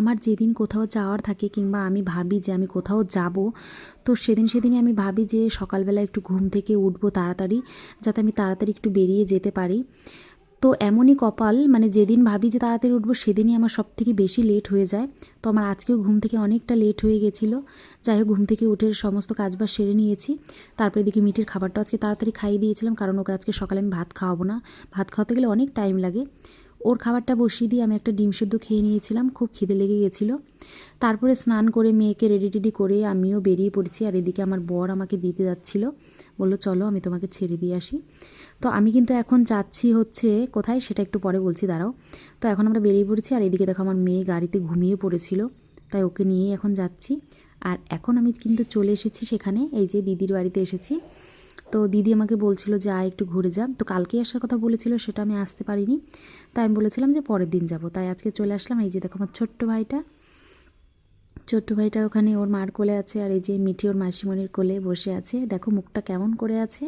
আমার যেদিন কোথাও যাওয়ার থাকে কিংবা আমি ভাবি যে আমি কোথাও যাব, তো সেদিনই আমি ভাবি যে সকালবেলা একটু ঘুম থেকে উঠবো তাড়াতাড়ি, যাতে আমি তাড়াতাড়ি একটু বেরিয়ে যেতে পারি। তো এমনই কপাল, মানে যেদিন ভাবি যে তাড়াতাড়ি উঠবো সেদিনই আমার সবথেকে বেশি লেট হয়ে যায়। তো আমার আজকেও ঘুম থেকে অনেকটা লেট হয়ে গেছিলো। যাই হোক, ঘুম থেকে উঠে সমস্ত কাজবাজ সেরে নিয়েছি। তারপরে এদিকে মিটির খাবারটাও আজকে তাড়াতাড়ি খাইয়ে দিয়েছিলাম, কারণ ওকে আজকে সকালে আমি ভাত খাওয়াবো না। ভাত খাওয়াতে গেলে অনেক টাইম লাগে। ওর খাবারটা বসিয়ে দিয়ে আমি একটা ডিম সেদ্ধ খেয়ে নিয়েছিলাম, খুব খিদে লেগে গেছিলো। তারপরে স্নান করে মেয়েকে রেডি টেডি করে আমিও বেরিয়ে পড়েছি। আর এদিকে আমার বর আমাকে দিতে যাচ্ছিল, বললো চলো আমি তোমাকে ছেড়ে দিয়ে আসি। তো আমি কিন্তু এখন যাচ্ছি হচ্ছে কোথায় সেটা একটু পরে বলছি, দাঁড়াও। তো এখন আমরা বেরিয়ে পড়েছি। আর এদিকে দেখো আমার মেয়ে গাড়িতে ঘুমিয়ে পড়েছিল, তাই ওকে নিয়েই এখন যাচ্ছি। আর এখন আমি কিন্তু চলে এসেছি সেখানে, এই যে দিদির বাড়িতে এসেছি। তো দিদি আমাকে বলছিল যে একটু ঘুরে যা, তো কালকেই আসার কথা বলেছিল, সেটা আমি আসতে পারিনি। তাই আমি বলেছিলাম যে পরের দিন যাব, তাই আজকে চলে আসলাম। এই যে দেখো আমার ছোট্ট ভাইটা ওখানে ওর মার কোলে আছে, আর এই যে মিঠি ওর মাসিমণির কোলে বসে আছে। দেখো মুখটা কেমন করে আছে।